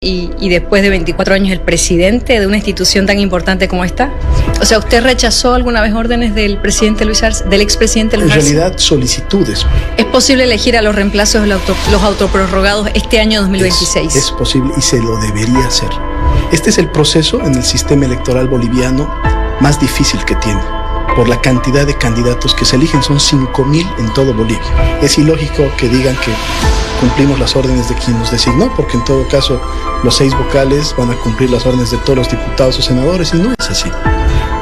Y después de 24 años el presidente de una institución tan importante como esta. O sea, ¿usted rechazó alguna vez órdenes del presidente Luis Arce, del expresidente Luis Arce? En realidad, solicitudes. ¿Es posible elegir a los reemplazos de los autoprorrogados este año 2026? Es posible y se lo debería hacer. Este es el proceso en el sistema electoral boliviano más difícil que tiene. Por la cantidad de candidatos que se eligen, son 5.000 en todo Bolivia. Es ilógico que digan que cumplimos las órdenes de quien nos designó, porque en todo caso los 6 vocales van a cumplir las órdenes de todos los diputados o senadores, y no es así.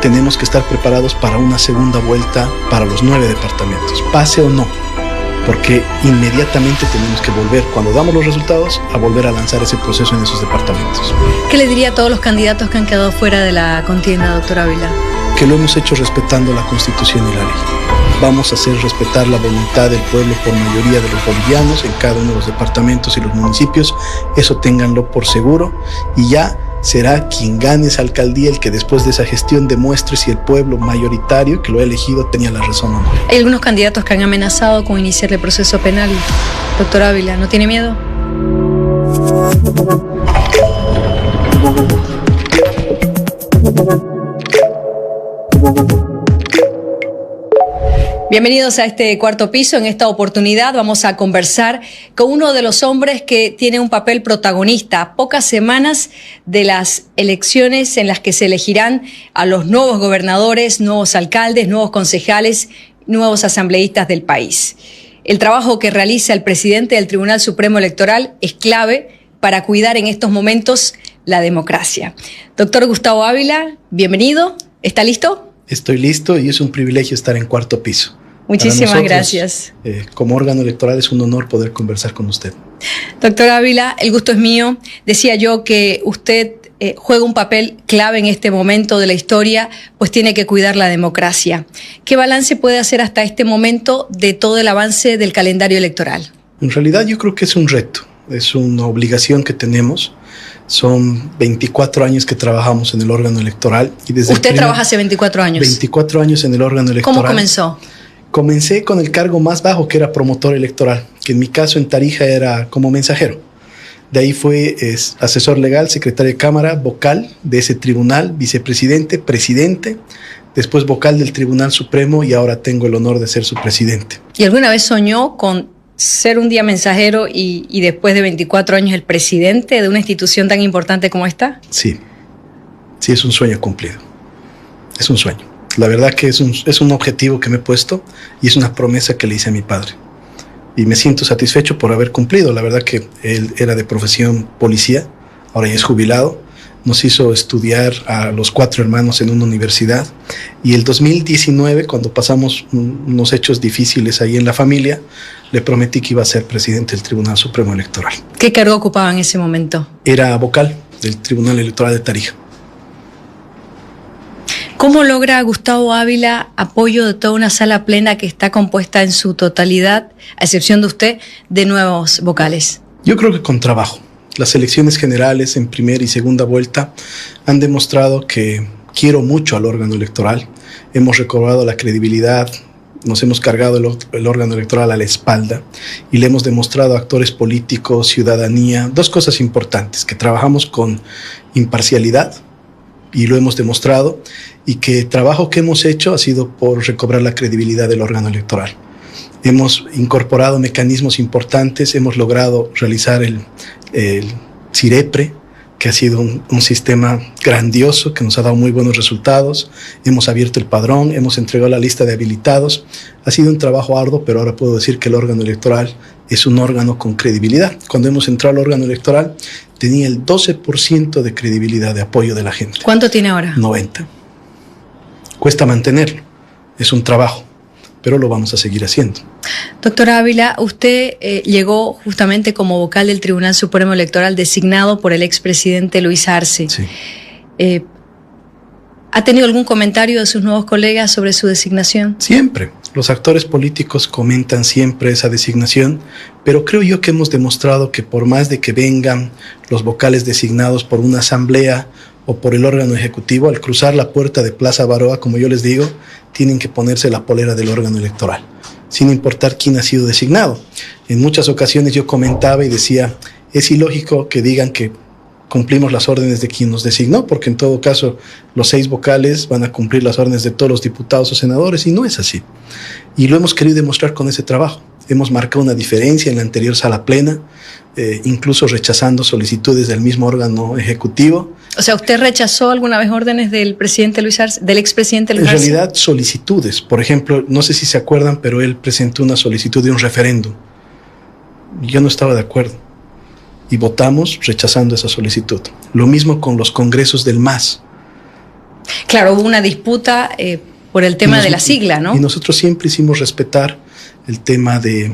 Tenemos que estar preparados para una segunda vuelta para los 9 departamentos, pase o no, porque inmediatamente tenemos que volver, cuando damos los resultados, a volver a lanzar ese proceso en esos departamentos. ¿Qué le diría a todos los candidatos que han quedado fuera de la contienda, doctor Ávila? Que lo hemos hecho respetando la Constitución y la ley. Vamos a hacer respetar la voluntad del pueblo por mayoría de los bolivianos en cada uno de los departamentos y los municipios. Eso ténganlo por seguro, y ya será quien gane esa alcaldía el que después de esa gestión demuestre si el pueblo mayoritario que lo ha elegido tenía la razón o no. Hay algunos candidatos que han amenazado con iniciar el proceso penal. Doctor Ávila, ¿no tiene miedo? Bienvenidos a este Cuarto Piso. En esta oportunidad vamos a conversar con uno de los hombres que tiene un papel protagonista a pocas semanas de las elecciones en las que se elegirán a los nuevos gobernadores, nuevos alcaldes, nuevos concejales, nuevos asambleístas del país. El trabajo que realiza el presidente del Tribunal Supremo Electoral es clave para cuidar en estos momentos la democracia. Doctor Gustavo Ávila, bienvenido. ¿Está listo? Estoy listo y es un privilegio estar en Cuarto Piso. Muchísimas nosotros, gracias. Como órgano electoral es un honor poder conversar con usted. Doctor Ávila, el gusto es mío. Decía yo que usted juega un papel clave en este momento de la historia, pues tiene que cuidar la democracia. ¿Qué balance puede hacer hasta este momento de todo el avance del calendario electoral? En realidad yo creo que es un reto, es una obligación que tenemos. Son 24 años que trabajamos en el órgano electoral. Y desde ¿Usted trabaja hace 24 años? 24 años en el órgano electoral. ¿Cómo comenzó? Comencé con el cargo más bajo, que era promotor electoral, que en mi caso en Tarija era como mensajero. De ahí fue asesor legal, secretario de Cámara, vocal de ese tribunal, vicepresidente, presidente, después vocal del Tribunal Supremo, y ahora tengo el honor de ser su presidente. ¿Y alguna vez soñó con ser un día mensajero y después de 24 años el presidente de una institución tan importante como esta? Sí, es un sueño cumplido. Es un sueño. La verdad que es un objetivo que me he puesto y es una promesa que le hice a mi padre. Y me siento satisfecho por haber cumplido. La verdad que él era de profesión policía, ahora ya es jubilado. Nos hizo estudiar a los 4 hermanos en una universidad. Y el 2019, cuando pasamos unos hechos difíciles ahí en la familia, le prometí que iba a ser presidente del Tribunal Supremo Electoral. ¿Qué cargo ocupaba en ese momento? Era vocal del Tribunal Electoral de Tarija. ¿Cómo logra Gustavo Ávila apoyo de toda una sala plena que está compuesta en su totalidad, a excepción de usted, de nuevos vocales? Yo creo que con trabajo. Las elecciones generales en primera y segunda vuelta han demostrado que quiero mucho al órgano electoral. Hemos recobrado la credibilidad, nos hemos cargado el órgano electoral a la espalda y le hemos demostrado a actores políticos, ciudadanía, 2 cosas importantes: que trabajamos con imparcialidad, y lo hemos demostrado, y que el trabajo que hemos hecho ha sido por recobrar la credibilidad del órgano electoral. Hemos incorporado mecanismos importantes, hemos logrado realizar el CIREPRE, que ha sido un sistema grandioso, que nos ha dado muy buenos resultados. Hemos abierto el padrón, hemos entregado la lista de habilitados. Ha sido un trabajo arduo, pero ahora puedo decir que el órgano electoral es un órgano con credibilidad. Cuando hemos entrado al órgano electoral, tenía el 12% de credibilidad, de apoyo de la gente. ¿Cuánto tiene ahora? 90%. Cuesta mantenerlo, es un trabajo, pero lo vamos a seguir haciendo. Doctor Ávila, usted llegó justamente como vocal del Tribunal Supremo Electoral designado por el expresidente Luis Arce. Sí. ¿Ha tenido algún comentario de sus nuevos colegas sobre su designación? Siempre. Los actores políticos comentan siempre esa designación, pero creo yo que hemos demostrado que por más de que vengan los vocales designados por una asamblea o por el órgano ejecutivo, al cruzar la puerta de Plaza Baroa, como yo les digo, tienen que ponerse la polera del órgano electoral, sin importar quién ha sido designado. En muchas ocasiones yo comentaba y decía, es ilógico que digan que cumplimos las órdenes de quien nos designó, porque en todo caso los 6 vocales van a cumplir las órdenes de todos los diputados o senadores, y no es así. Y lo hemos querido demostrar con ese trabajo. Hemos marcado una diferencia en la anterior sala plena, incluso rechazando solicitudes del mismo órgano ejecutivo. O sea, ¿usted rechazó alguna vez órdenes del presidente Luis Arce, del expresidente Luis Arce? En realidad, solicitudes. Por ejemplo, no sé si se acuerdan, pero él presentó una solicitud de un referéndum. Yo no estaba de acuerdo. Y votamos rechazando esa solicitud. Lo mismo con los congresos del MAS. Claro, hubo una disputa por el tema de la sigla, ¿no? Y nosotros siempre hicimos respetar el tema de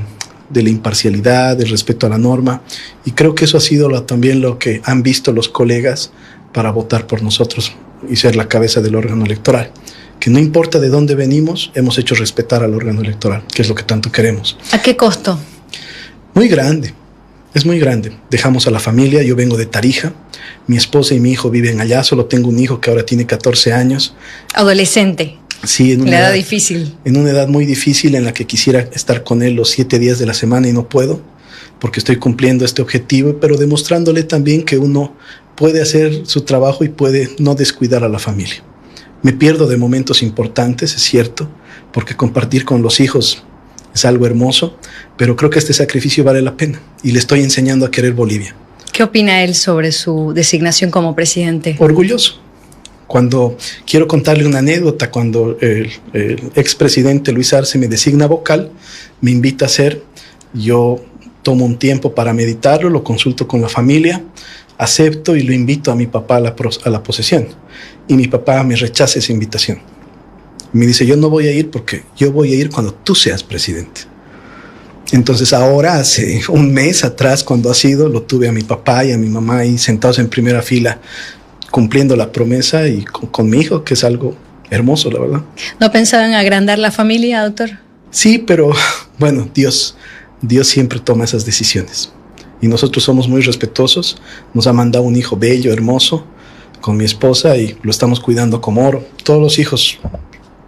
la imparcialidad, del respeto a la norma, y creo que eso ha sido también lo que han visto los colegas para votar por nosotros y ser la cabeza del órgano electoral. Que no importa de dónde venimos, hemos hecho respetar al órgano electoral, que es lo que tanto queremos. ¿A qué costo? Muy grande, es muy grande. Dejamos a la familia, yo vengo de Tarija, mi esposa y mi hijo viven allá, solo tengo un hijo que ahora tiene 14 años. Adolescente. Sí, en una edad difícil. En una edad muy difícil en la que quisiera estar con él los 7 días de la semana y no puedo, porque estoy cumpliendo este objetivo, pero demostrándole también que uno puede hacer su trabajo y puede no descuidar a la familia. Me pierdo de momentos importantes, es cierto, porque compartir con los hijos es algo hermoso, pero creo que este sacrificio vale la pena y le estoy enseñando a querer Bolivia. ¿Qué opina él sobre su designación como presidente? Orgulloso. Cuando quiero contarle una anécdota, cuando el expresidente Luis Arce me designa vocal, me invita a hacer, yo tomo un tiempo para meditarlo, lo consulto con la familia, acepto y lo invito a mi papá a la posesión. Y mi papá me rechaza esa invitación. Me dice, yo no voy a ir porque yo voy a ir cuando tú seas presidente. Entonces ahora, hace un mes atrás, cuando ha sido, lo tuve a mi papá y a mi mamá ahí sentados en primera fila, cumpliendo la promesa y con mi hijo, que es algo hermoso, la verdad. ¿No pensaban agrandar la familia, doctor? Sí, pero bueno, Dios siempre toma esas decisiones. Y nosotros somos muy respetuosos. Nos ha mandado un hijo bello, hermoso, con mi esposa, y lo estamos cuidando como oro. Todos los hijos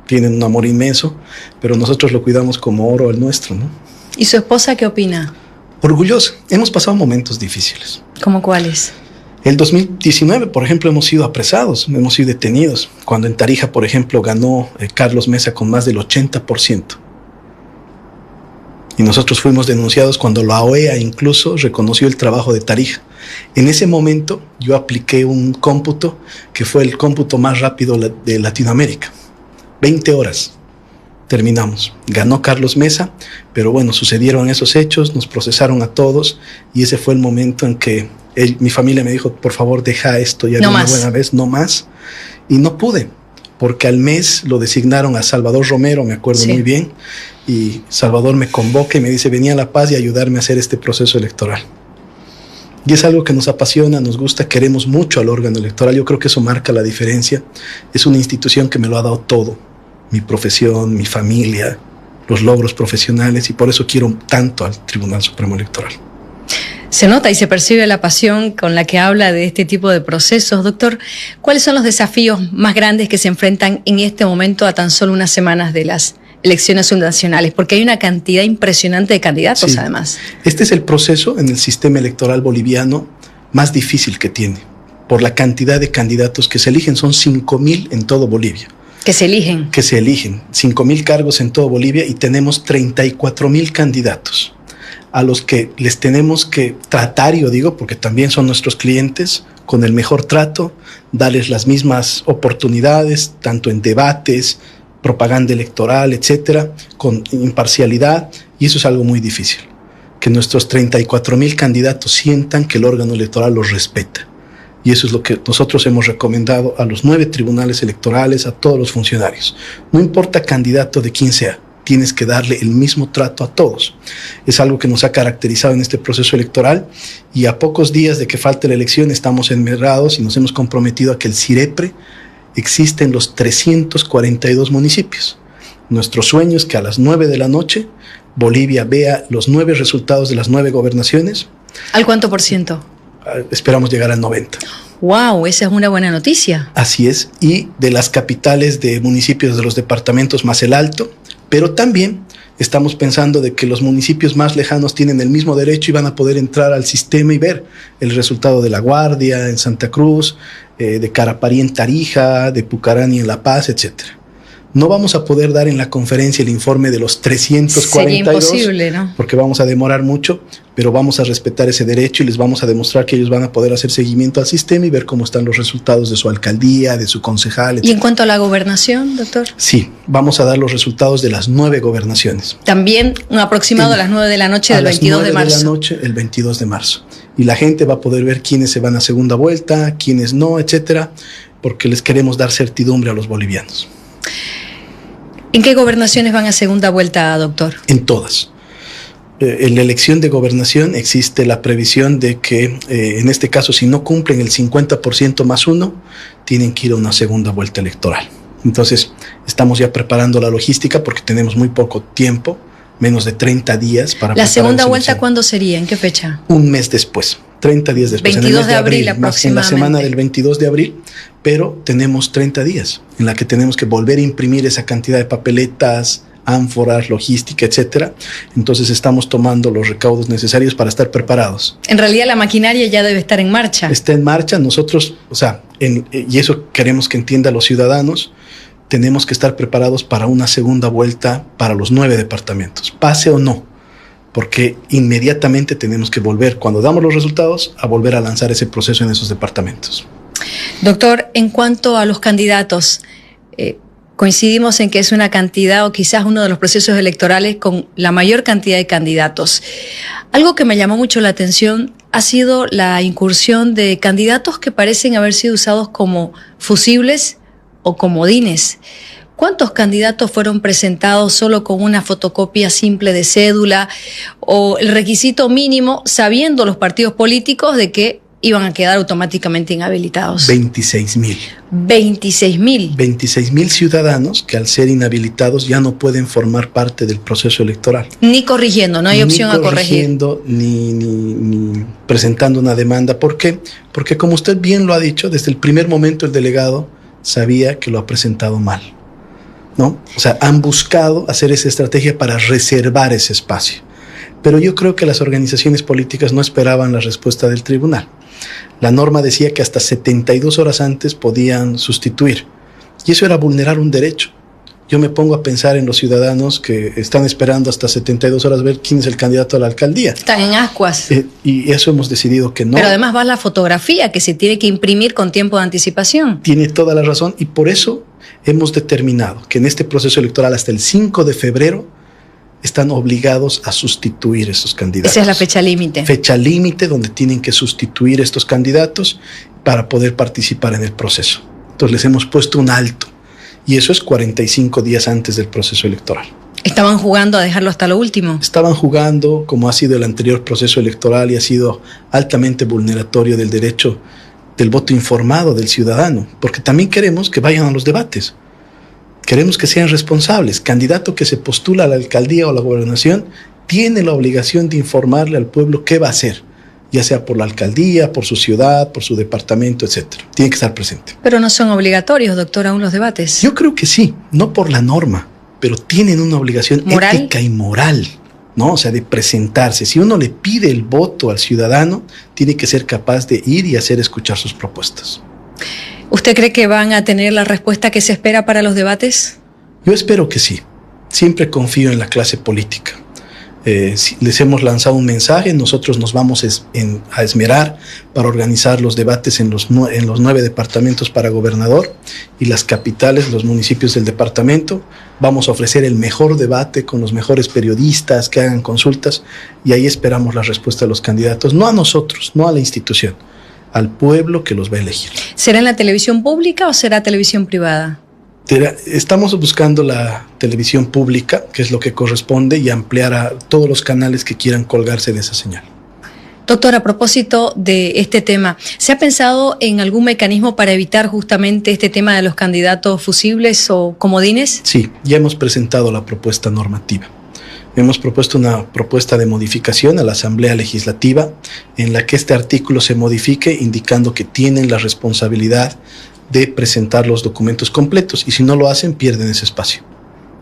tienen un amor inmenso, pero nosotros lo cuidamos como oro el nuestro, ¿no? ¿Y su esposa qué opina? Orgullosa. Hemos pasado momentos difíciles. ¿Cómo cuáles? El 2019, por ejemplo, hemos sido apresados, hemos sido detenidos. Cuando en Tarija, por ejemplo, ganó Carlos Mesa con más del 80%. Y nosotros fuimos denunciados cuando la OEA incluso reconoció el trabajo de Tarija. En ese momento yo apliqué un cómputo que fue el cómputo más rápido de Latinoamérica. 20 horas. Terminamos. Ganó Carlos Mesa, pero bueno, sucedieron esos hechos, nos procesaron a todos y ese fue el momento en que mi familia me dijo, por favor, deja esto ya de una buena vez, no más. Y no pude, porque al mes lo designaron a Salvador Romero, me acuerdo muy bien, y Salvador me convoca y me dice, venía a La Paz y ayudarme a hacer este proceso electoral. Y es algo que nos apasiona, nos gusta, queremos mucho al órgano electoral. Yo creo que eso marca la diferencia. Es una institución que me lo ha dado todo, mi profesión, mi familia, los logros profesionales, y por eso quiero tanto al Tribunal Supremo Electoral. Se nota y se percibe la pasión con la que habla de este tipo de procesos. Doctor, ¿cuáles son los desafíos más grandes que se enfrentan en este momento a tan solo unas semanas de las elecciones subnacionales? Porque hay una cantidad impresionante de candidatos, además. Este es el proceso en el sistema electoral boliviano más difícil que tiene, por la cantidad de candidatos que se eligen. Son 5,000 en todo Bolivia. Que se eligen. 5,000 cargos en todo Bolivia y tenemos 34,000 candidatos a los que les tenemos que tratar, yo digo, porque también son nuestros clientes, con el mejor trato, darles las mismas oportunidades, tanto en debates, propaganda electoral, etcétera, con imparcialidad, y eso es algo muy difícil, que nuestros 34,000 candidatos sientan que el órgano electoral los respeta. Y eso es lo que nosotros hemos recomendado a los 9 tribunales electorales, a todos los funcionarios. No importa candidato de quién sea, tienes que darle el mismo trato a todos. Es algo que nos ha caracterizado en este proceso electoral, y a pocos días de que falte la elección estamos enmerdados y nos hemos comprometido a que el CIREPRE existe en los 342 municipios. Nuestro sueño es que a las 9 de la noche Bolivia vea los 9 resultados de las 9 gobernaciones. ¿Al cuánto por ciento? Esperamos llegar al 90%. ¡Wow! Esa es una buena noticia. Así es, y de las capitales de municipios de los departamentos más el alto, pero también Estamos pensando de que los municipios más lejanos tienen el mismo derecho y van a poder entrar al sistema y ver el resultado de La Guardia en Santa Cruz, de Caraparí en Tarija, de Pucarani en La Paz, etcétera. No vamos a poder dar en la conferencia el informe de los 342. Sería imposible, ¿no? Porque vamos a demorar mucho, pero vamos a respetar ese derecho y les vamos a demostrar que ellos van a poder hacer seguimiento al sistema y ver cómo están los resultados de su alcaldía, de su concejal, etc. ¿Y en cuanto a la gobernación, doctor? Sí, vamos a dar los resultados de las 9 gobernaciones. También un aproximado a las 9 de la noche del 22 de marzo. A las 9 de la noche, el 22 de marzo. Y la gente va a poder ver quiénes se van a segunda vuelta, quiénes no, etcétera, porque les queremos dar certidumbre a los bolivianos. ¿En qué gobernaciones van a segunda vuelta, doctor? En todas. En la elección de gobernación existe la previsión de que, en este caso, si no cumplen el 50% más 1, tienen que ir a una segunda vuelta electoral. Entonces, estamos ya preparando la logística porque tenemos muy poco tiempo, menos de 30 días para preparar. ¿La segunda vuelta cuándo sería? ¿En qué fecha? Un mes después, 30 días después. 22 en el mes de abril aproximadamente. En la semana del 22 de abril, pero tenemos 30 días en la que tenemos que volver a imprimir esa cantidad de papeletas, ánforas, logística, etcétera. Entonces estamos tomando los recaudos necesarios para estar preparados. En realidad la maquinaria ya debe estar en marcha. Está en marcha. Nosotros, y eso queremos que entiendan los ciudadanos, tenemos que estar preparados para una segunda vuelta para los 9 departamentos, pase o no, porque inmediatamente tenemos que volver, cuando damos los resultados, a volver a lanzar ese proceso en esos departamentos. Doctor, en cuanto a los candidatos, coincidimos en que es una cantidad o quizás uno de los procesos electorales con la mayor cantidad de candidatos. Algo que me llamó mucho la atención ha sido la incursión de candidatos que parecen haber sido usados como fusibles o comodines. ¿Cuántos candidatos fueron presentados solo con una fotocopia simple de cédula o el requisito mínimo, sabiendo los partidos políticos de que iban a quedar automáticamente inhabilitados? 26,000. 26,000. 26,000 ciudadanos que al ser inhabilitados ya no pueden formar parte del proceso electoral. Ni corrigiendo, no hay opción a corregir. Ni presentando una demanda. ¿Por qué? Porque como usted bien lo ha dicho, desde el primer momento el delegado sabía que lo ha presentado mal, ¿no? O sea, han buscado hacer esa estrategia para reservar ese espacio. Pero yo creo que las organizaciones políticas no esperaban la respuesta del tribunal. La norma decía que hasta 72 horas antes podían sustituir. Y eso era vulnerar un derecho. Yo me pongo a pensar en los ciudadanos que están esperando hasta 72 horas ver quién es el candidato a la alcaldía. Están en ascuas. Y eso hemos decidido que no. Pero además va la fotografía que se tiene que imprimir con tiempo de anticipación. Tiene toda la razón y por eso hemos determinado que en este proceso electoral hasta el 5 de febrero están obligados a sustituir esos candidatos. Esa es la fecha límite. Fecha límite donde tienen que sustituir estos candidatos para poder participar en el proceso. Entonces les hemos puesto un alto. Y eso es 45 días antes del proceso electoral. ¿Estaban jugando a dejarlo hasta lo último? Estaban jugando, como ha sido el anterior proceso electoral y ha sido altamente vulneratorio del derecho del voto informado del ciudadano, porque también queremos que vayan a los debates. Queremos que sean responsables. Candidato que se postula a la alcaldía o a la gobernación tiene la obligación de informarle al pueblo qué va a hacer, ya sea por la alcaldía, por su ciudad, por su departamento, etcétera. Tiene que estar presente. Pero no son obligatorios, doctor, aún los debates. Yo creo que sí, no por la norma, pero tienen una obligación ¿moral? Ética y moral, ¿no? O sea, de presentarse. Si uno le pide el voto al ciudadano, tiene que ser capaz de ir y hacer escuchar sus propuestas. ¿Usted cree que van a tener la respuesta que se espera para los debates? Yo espero que sí. Siempre confío en la clase política. Les hemos lanzado un mensaje, nosotros nos vamos a esmerar para organizar los debates en los 9 departamentos para gobernador y las capitales, los municipios del departamento. Vamos a ofrecer el mejor debate con los mejores periodistas que hagan consultas y ahí esperamos la respuesta de los candidatos, no a nosotros, no a la institución, al pueblo que los va a elegir. ¿Será en la televisión pública o será televisión privada? Estamos buscando la televisión pública, que es lo que corresponde, y ampliar a todos los canales que quieran colgarse de esa señal. Doctor, a propósito de este tema, ¿se ha pensado en algún mecanismo para evitar justamente este tema de los candidatos fusibles o comodines? Sí, ya hemos presentado la propuesta normativa. Hemos propuesto una propuesta de modificación a la Asamblea Legislativa en la que este artículo se modifique indicando que tienen la responsabilidad de presentar los documentos completos y si no lo hacen pierden ese espacio.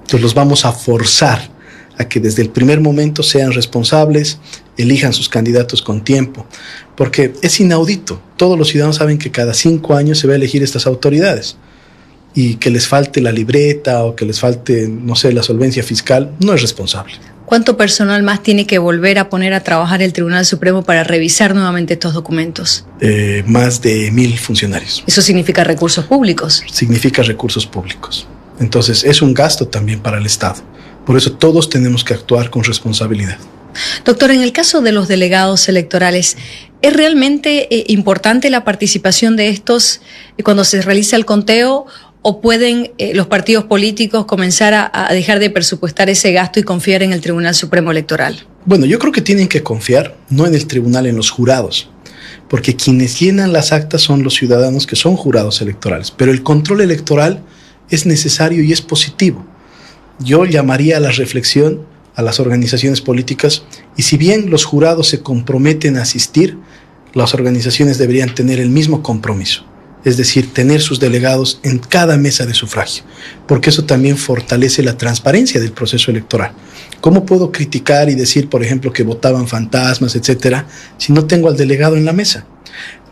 Entonces los vamos a forzar a que desde el primer momento sean responsables, elijan sus candidatos con tiempo, porque es inaudito. Todos los ciudadanos saben que cada 5 años se va a elegir estas autoridades, y que les falte la libreta o que les falte, no sé, la solvencia fiscal, no es responsable. ¿Cuánto personal más tiene que volver a poner a trabajar el Tribunal Supremo para revisar nuevamente estos documentos? Más de 1,000 funcionarios. ¿Eso significa recursos públicos? Significa recursos públicos. Entonces es un gasto también para el Estado. Por eso todos tenemos que actuar con responsabilidad. Doctor, en el caso de los delegados electorales, ¿es realmente importante la participación de estos cuando se realiza el conteo? ¿O pueden los partidos políticos comenzar a dejar de presupuestar ese gasto y confiar en el Tribunal Supremo Electoral? Bueno, yo creo que tienen que confiar, no en el tribunal, en los jurados, porque quienes llenan las actas son los ciudadanos que son jurados electorales, pero el control electoral es necesario y es positivo. Yo llamaría a la reflexión a las organizaciones políticas, y si bien los jurados se comprometen a asistir, las organizaciones deberían tener el mismo compromiso. Es decir, tener sus delegados en cada mesa de sufragio, porque eso también fortalece la transparencia del proceso electoral. ¿Cómo puedo criticar y decir, por ejemplo, que votaban fantasmas, etcétera, si no tengo al delegado en la mesa?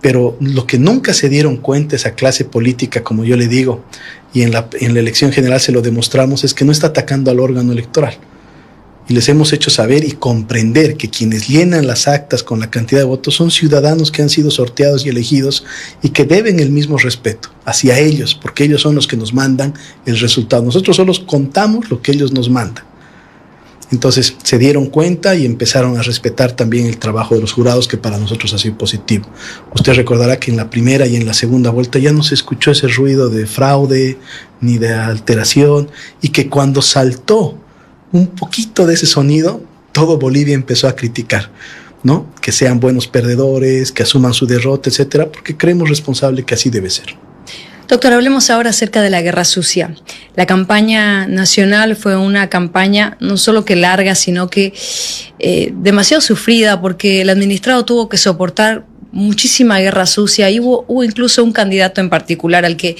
Pero lo que nunca se dieron cuenta esa clase política, como yo le digo, y en la elección general se lo demostramos, es que no está atacando al órgano electoral. Y les hemos hecho saber y comprender que quienes llenan las actas con la cantidad de votos son ciudadanos que han sido sorteados y elegidos y que deben el mismo respeto hacia ellos, porque ellos son los que nos mandan el resultado. Nosotros solo contamos lo que ellos nos mandan. Entonces se dieron cuenta y empezaron a respetar también el trabajo de los jurados, que para nosotros ha sido positivo. Usted recordará que en la primera y en la segunda vuelta ya no se escuchó ese ruido de fraude ni de alteración, y que cuando saltó un poquito de ese sonido, todo Bolivia empezó a criticar, ¿no? Que sean buenos perdedores, que asuman su derrota, etcétera, porque creemos responsable que así debe ser. Doctor, hablemos ahora acerca de la guerra sucia. La campaña nacional fue una campaña no solo que larga, sino que demasiado sufrida, porque el administrado tuvo que soportar muchísima guerra sucia, y hubo incluso un candidato en particular al que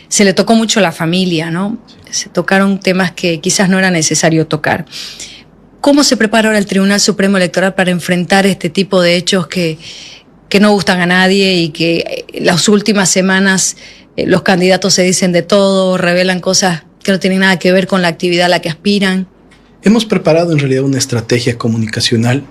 se le tocó mucho la familia, ¿no? Se tocaron temas que quizás no era necesario tocar. ¿Cómo se prepara ahora el Tribunal Supremo Electoral para enfrentar este tipo de hechos que no gustan a nadie, y que las últimas semanas los candidatos se dicen de todo, revelan cosas que no tienen nada que ver con la actividad a la que aspiran? Hemos preparado en realidad una estrategia comunicacional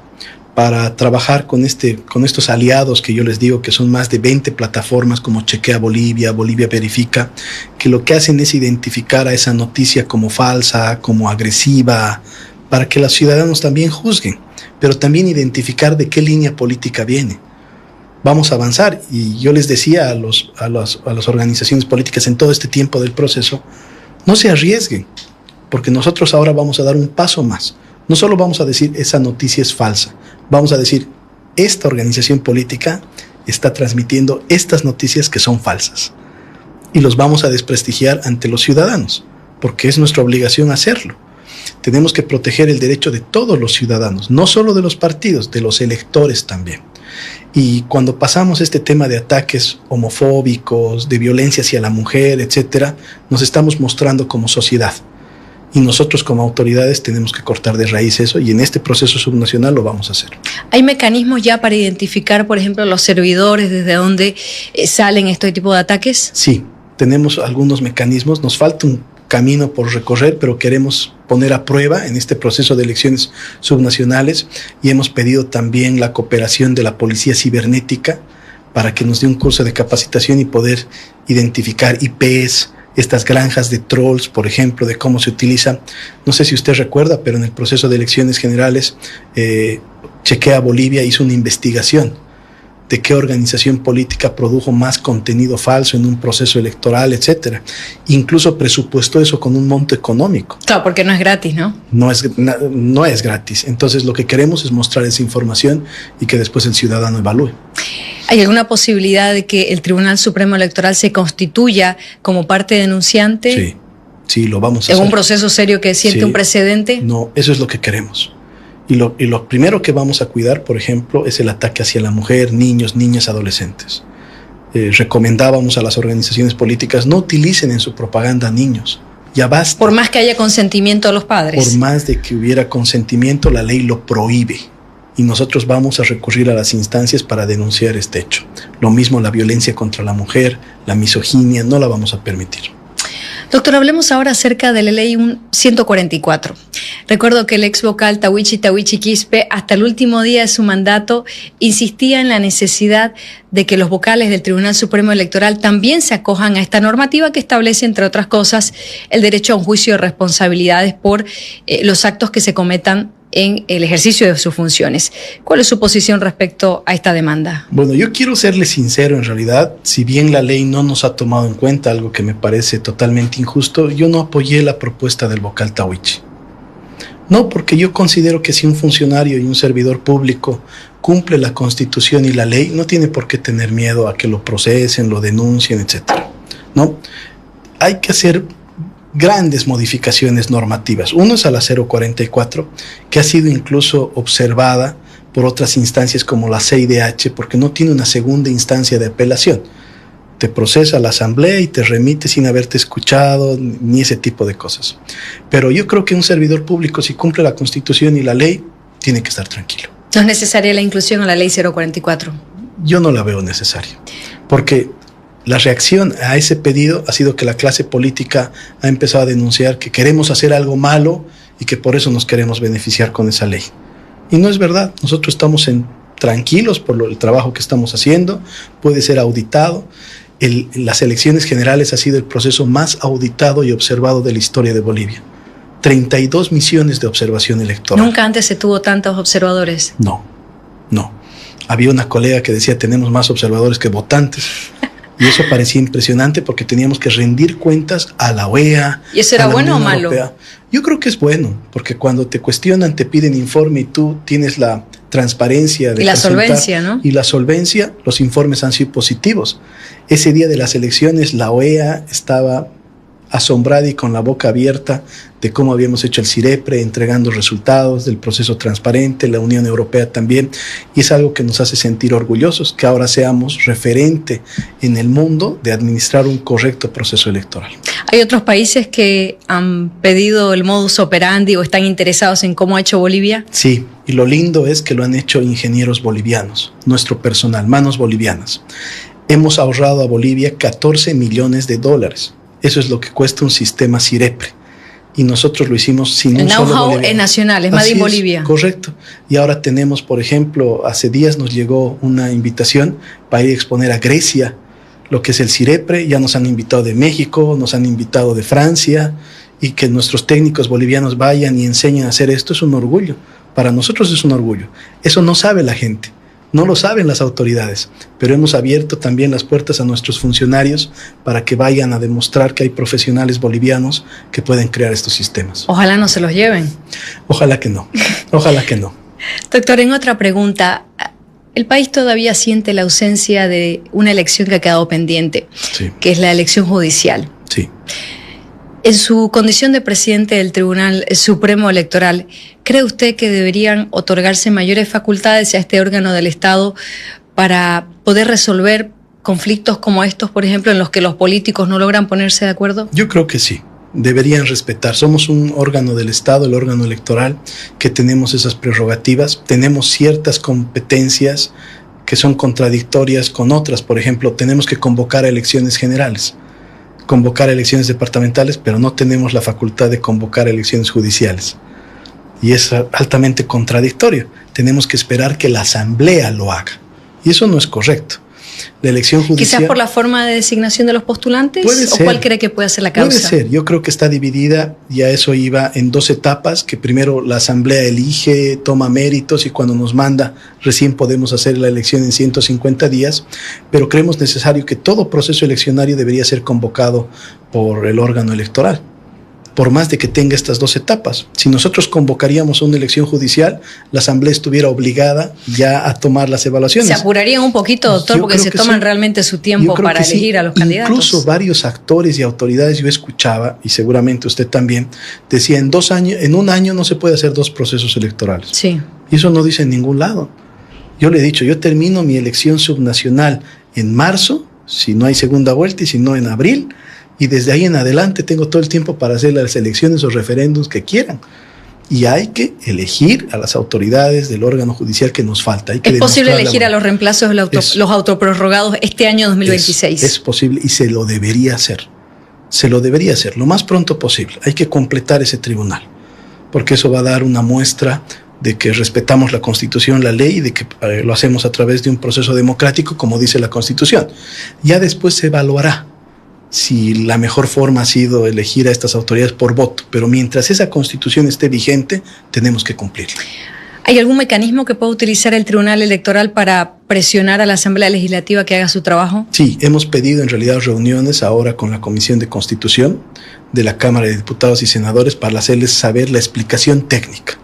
para trabajar con estos aliados que yo les digo, que son más de 20 plataformas como Chequea Bolivia, Bolivia Verifica, que lo que hacen es identificar a esa noticia como falsa, como agresiva, para que los ciudadanos también juzguen, pero también identificar de qué línea política viene. Vamos a avanzar, y yo les decía a las organizaciones políticas en todo este tiempo del proceso, no se arriesguen, porque nosotros ahora vamos a dar un paso más. No solo vamos a decir esa noticia es falsa, vamos a decir esta organización política está transmitiendo estas noticias que son falsas, y los vamos a desprestigiar ante los ciudadanos, porque es nuestra obligación hacerlo. Tenemos que proteger el derecho de todos los ciudadanos, no solo de los partidos, de los electores también. Y cuando pasamos este tema de ataques homofóbicos, de violencia hacia la mujer, etcétera, nos estamos mostrando como sociedad. Y nosotros como autoridades tenemos que cortar de raíz eso, y en este proceso subnacional lo vamos a hacer. ¿Hay mecanismos ya para identificar, por ejemplo, los servidores desde donde salen este tipo de ataques? Sí, tenemos algunos mecanismos. Nos falta un camino por recorrer, pero queremos poner a prueba en este proceso de elecciones subnacionales, y hemos pedido también la cooperación de la Policía Cibernética para que nos dé un curso de capacitación y poder identificar IPs, estas granjas de trolls, por ejemplo, de cómo se utiliza. No sé si usted recuerda, pero en el proceso de elecciones generales, Chequea Bolivia hizo una investigación de qué organización política produjo más contenido falso en un proceso electoral, etcétera. Incluso presupuestó eso con un monto económico. Claro, porque no es gratis, ¿no? No es gratis. Entonces lo que queremos es mostrar esa información y que después el ciudadano evalúe. ¿Hay alguna posibilidad de que el Tribunal Supremo Electoral se constituya como parte denunciante? Sí, lo vamos a hacer. ¿En un proceso serio que siente un precedente? No, eso es lo que queremos. Y lo primero que vamos a cuidar, por ejemplo, es el ataque hacia la mujer, niños, niñas, adolescentes. Recomendábamos a las organizaciones políticas no utilicen en su propaganda niños, Ya basta. Por más que haya consentimiento de los padres. Por más de que hubiera consentimiento, la ley lo prohíbe. Y nosotros vamos a recurrir a las instancias para denunciar este hecho. Lo mismo la violencia contra la mujer, la misoginia, no la vamos a permitir. Doctor, hablemos ahora acerca de la ley 144. Recuerdo que el ex vocal Tawichi Quispe, hasta el último día de su mandato, insistía en la necesidad de que los vocales del Tribunal Supremo Electoral también se acojan a esta normativa que establece, entre otras cosas, el derecho a un juicio de responsabilidades por los actos que se cometan en el ejercicio de sus funciones. ¿Cuál es su posición respecto a esta demanda? Bueno, yo quiero serle sincero, en realidad, si bien la ley no nos ha tomado en cuenta, algo que me parece totalmente injusto, yo no apoyé la propuesta del vocal Tawichi. No, porque yo considero que si un funcionario y un servidor público cumple la Constitución y la ley, no tiene por qué tener miedo a que lo procesen, lo denuncien, etc. ¿No? Hay que hacer grandes modificaciones normativas. Uno es a la 044, que ha sido incluso observada por otras instancias como la CIDH, porque no tiene una segunda instancia de apelación. Te procesa la asamblea y te remite sin haberte escuchado, ni ese tipo de cosas. Pero yo creo que un servidor público, si cumple la Constitución y la ley, tiene que estar tranquilo. ¿No es necesaria la inclusión a la ley 044? Yo no la veo necesaria, porque la reacción a ese pedido ha sido que la clase política ha empezado a denunciar que queremos hacer algo malo y que por eso nos queremos beneficiar con esa ley. Y no es verdad. Nosotros estamos tranquilos por el trabajo que estamos haciendo. Puede ser auditado. Las elecciones generales ha sido el proceso más auditado y observado de la historia de Bolivia. 32 misiones de observación electoral. ¿Nunca antes se tuvo tantos observadores? No. Había una colega que decía tenemos más observadores que votantes. Y eso parecía impresionante porque teníamos que rendir cuentas a la OEA. ¿Y eso era bueno o malo? Europea. Yo creo que es bueno, porque cuando te cuestionan, te piden informe y tú tienes la transparencia de y la solvencia, ¿no? Y la solvencia, los informes han sido positivos. Ese día de las elecciones, la OEA estaba asombrada y con la boca abierta de cómo habíamos hecho el CIREPRE, entregando resultados del proceso transparente, la Unión Europea también, y es algo que nos hace sentir orgullosos, que ahora seamos referente en el mundo de administrar un correcto proceso electoral. ¿Hay otros países que han pedido el modus operandi o están interesados en cómo ha hecho Bolivia? Sí, y lo lindo es que lo han hecho ingenieros bolivianos, nuestro personal, manos bolivianas. Hemos ahorrado a Bolivia $14 millones. Eso es lo que cuesta un sistema CIREPRE. Y nosotros lo hicimos sin un solo boliviano. El know-how es nacional, es Made in Bolivia. Correcto. Y ahora tenemos, por ejemplo, hace días nos llegó una invitación para ir a exponer a Grecia lo que es el CIREPRE. Ya nos han invitado de México, nos han invitado de Francia, y que nuestros técnicos bolivianos vayan y enseñen a hacer esto es un orgullo. Para nosotros es un orgullo. Eso no sabe la gente. No lo saben las autoridades, pero hemos abierto también las puertas a nuestros funcionarios para que vayan a demostrar que hay profesionales bolivianos que pueden crear estos sistemas. Ojalá no se los lleven. Ojalá que no, ojalá que no. Doctor, en otra pregunta, el país todavía siente la ausencia de una elección que ha quedado pendiente, sí, que es la elección judicial. Sí. En su condición de presidente del Tribunal Supremo Electoral, ¿cree usted que deberían otorgarse mayores facultades a este órgano del Estado para poder resolver conflictos como estos, por ejemplo, en los que los políticos no logran ponerse de acuerdo? Yo creo que sí. Deberían respetar. Somos un órgano del Estado, el órgano electoral, que tenemos esas prerrogativas. Tenemos ciertas competencias que son contradictorias con otras. Por ejemplo, tenemos que convocar a elecciones generales, convocar elecciones departamentales, pero no tenemos la facultad de convocar elecciones judiciales. Y es altamente contradictorio. Tenemos que esperar que la asamblea lo haga. Y eso no es correcto. La elección judicial... ¿Quizás por la forma de designación de los postulantes? Puede ser. ¿O cuál cree que puede ser la causa? Puede ser. Yo creo que está dividida, ya eso iba en 2 etapas, que primero la asamblea elige, toma méritos y cuando nos manda recién podemos hacer la elección en 150 días, pero creemos necesario que todo proceso eleccionario debería ser convocado por el órgano electoral, por más de que tenga estas 2 etapas. Si nosotros convocaríamos una elección judicial, la asamblea estuviera obligada ya a tomar las evaluaciones. Se apurarían un poquito, doctor, porque se toman realmente su tiempo para elegir a los candidatos. Incluso varios actores y autoridades, yo escuchaba, y seguramente usted también, decía en un año no se puede hacer 2 procesos electorales. Sí. Y eso no dice en ningún lado. Yo le he dicho, yo termino mi elección subnacional en marzo, si no hay segunda vuelta, y si no en abril, y desde ahí en adelante tengo todo el tiempo para hacer las elecciones o referéndums que quieran. Y hay que elegir a las autoridades del órgano judicial que nos falta. Hay que ¿Es posible elegir a los reemplazos de los autoprorrogados este año 2026? Es posible y se lo debería hacer. Se lo debería hacer lo más pronto posible. Hay que completar ese tribunal, porque eso va a dar una muestra de que respetamos la Constitución, la ley, y de que lo hacemos a través de un proceso democrático, como dice la Constitución. Ya después se evaluará si la mejor forma ha sido elegir a estas autoridades por voto, pero mientras esa Constitución esté vigente, tenemos que cumplirla. ¿Hay algún mecanismo que pueda utilizar el Tribunal Electoral para presionar a la Asamblea Legislativa que haga su trabajo? Sí, hemos pedido en realidad reuniones ahora con la Comisión de Constitución de la Cámara de Diputados y Senadores para hacerles saber la explicación técnica,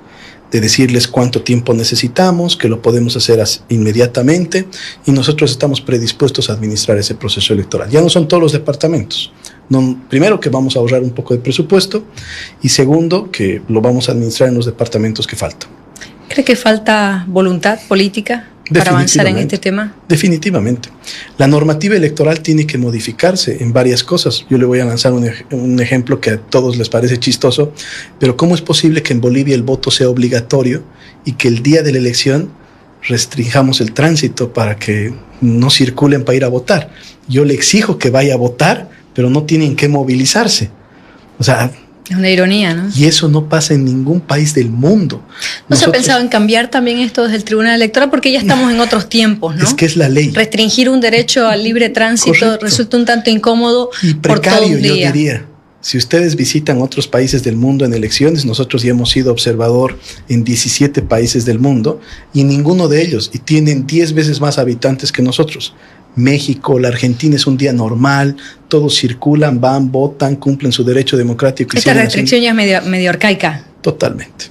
de decirles cuánto tiempo necesitamos, que lo podemos hacer inmediatamente, y nosotros estamos predispuestos a administrar ese proceso electoral. Ya no son todos los departamentos. No, primero, que vamos a ahorrar un poco de presupuesto, y segundo, que lo vamos a administrar en los departamentos que faltan. ¿Cree que falta voluntad política para avanzar en este tema? Definitivamente. La normativa electoral tiene que modificarse en varias cosas. Yo le voy a lanzar un ejemplo que a todos les parece chistoso, pero ¿cómo es posible que en Bolivia el voto sea obligatorio y que el día de la elección restringamos el tránsito para que no circulen para ir a votar? Yo le exijo que vaya a votar, pero no tienen que movilizarse. O sea, es una ironía, ¿no? Y eso no pasa en ningún país del mundo. ¿No se ha pensado en cambiar también esto desde el Tribunal Electoral? Porque ya estamos en otros tiempos, ¿no? Es que es la ley. Restringir un derecho al libre tránsito Correcto. Resulta un tanto incómodo y precario, por todo un día. Yo diría. Si ustedes visitan otros países del mundo en elecciones, nosotros ya hemos sido observador en 17 países del mundo y ninguno de ellos, y tienen 10 veces más habitantes que nosotros. México, la Argentina es un día normal, todos circulan, van, votan, cumplen su derecho democrático. Esta restricción ya es medio arcaica. Totalmente.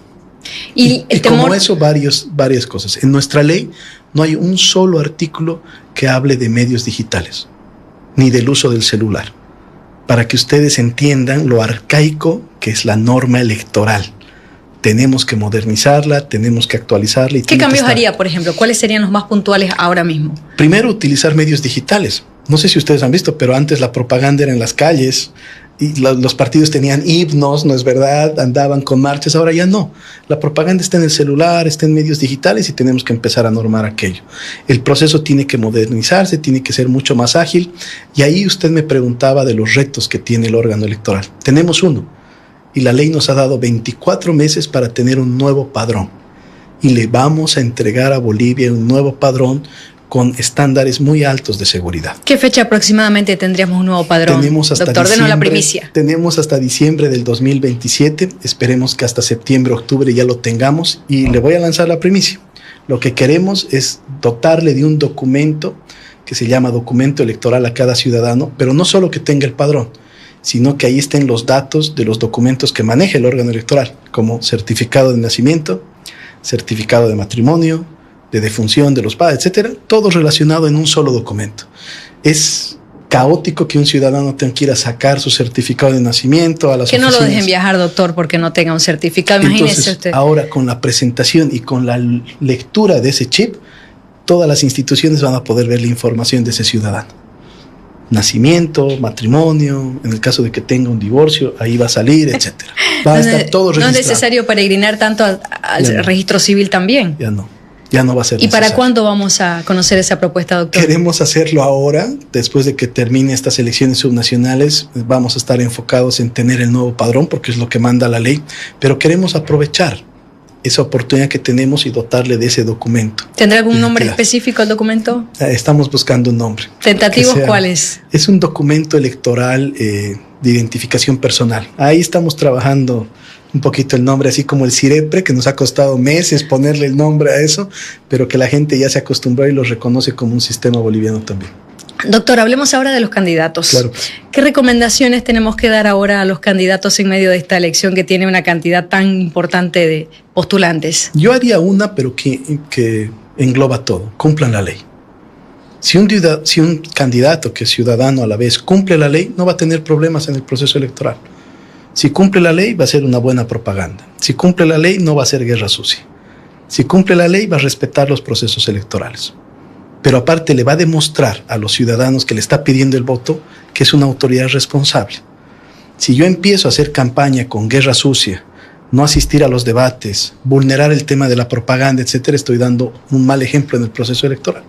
Y el temor... como eso, varias cosas. En nuestra ley no hay un solo artículo que hable de medios digitales, ni del uso del celular, para que ustedes entiendan lo arcaico que es la norma electoral. Tenemos que modernizarla, tenemos que actualizarla. ¿Qué cambios haría, por ejemplo? ¿Cuáles serían los más puntuales ahora mismo? Primero, utilizar medios digitales. No sé si ustedes han visto, pero antes la propaganda era en las calles y los partidos tenían himnos, ¿no es verdad? Andaban con marchas, ahora ya no. La propaganda está en el celular, está en medios digitales y tenemos que empezar a normar aquello. El proceso tiene que modernizarse, tiene que ser mucho más ágil. Y ahí usted me preguntaba de los retos que tiene el órgano electoral. Tenemos uno. Y la ley nos ha dado 24 meses para tener un nuevo padrón. Y le vamos a entregar a Bolivia un nuevo padrón con estándares muy altos de seguridad. ¿Qué fecha aproximadamente tendríamos un nuevo padrón? Doctor, denos la primicia. Tenemos hasta diciembre del 2027. Esperemos que hasta septiembre, octubre ya lo tengamos. Y le voy a lanzar la primicia. Lo que queremos es dotarle de un documento que se llama documento electoral a cada ciudadano, pero no solo que tenga el padrón, sino que ahí estén los datos de los documentos que maneja el órgano electoral, como certificado de nacimiento, certificado de matrimonio, de defunción de los padres, etcétera, todo relacionado en un solo documento. Es caótico que un ciudadano tenga que ir a sacar su certificado de nacimiento a las oficinas. Que no lo dejen viajar, doctor, porque no tenga un certificado. Imagínese Entonces, usted. Ahora, con la presentación y con la lectura de ese chip, todas las instituciones van a poder ver la información de ese ciudadano. Nacimiento, matrimonio, en el caso de que tenga un divorcio, ahí va a salir, etcétera. Va a estar todo registrado. No es necesario peregrinar tanto al registro civil también. Ya no va a ser necesario. ¿Y para cuándo vamos a conocer esa propuesta, doctor? Queremos hacerlo ahora, después de que termine estas elecciones subnacionales. Vamos a estar enfocados en tener el nuevo padrón, porque es lo que manda la ley, pero queremos aprovechar esa oportunidad que tenemos y dotarle de ese documento. ¿Tendrá algún nombre específico el documento? Estamos buscando un nombre. ¿Tentativos cuáles? Es un documento electoral de identificación personal. Ahí estamos trabajando un poquito el nombre, así como el CIREPRE, que nos ha costado meses ponerle el nombre a eso, pero que la gente ya se acostumbró y lo reconoce como un sistema boliviano también. Doctor, hablemos ahora de los candidatos. Claro. ¿Qué recomendaciones tenemos que dar ahora a los candidatos en medio de esta elección que tiene una cantidad tan importante de postulantes? Yo haría una, pero que engloba todo. Cumplan la ley. Si un candidato que es ciudadano a la vez cumple la ley, no va a tener problemas en el proceso electoral. Si cumple la ley, va a ser una buena propaganda. Si cumple la ley, no va a ser guerra sucia. Si cumple la ley, va a respetar los procesos electorales. pero aparte le va a demostrar a los ciudadanos que le está pidiendo el voto que es una autoridad responsable. Si yo empiezo a hacer campaña con guerra sucia, no asistir a los debates, vulnerar el tema de la propaganda, etcétera, estoy dando un mal ejemplo en el proceso electoral.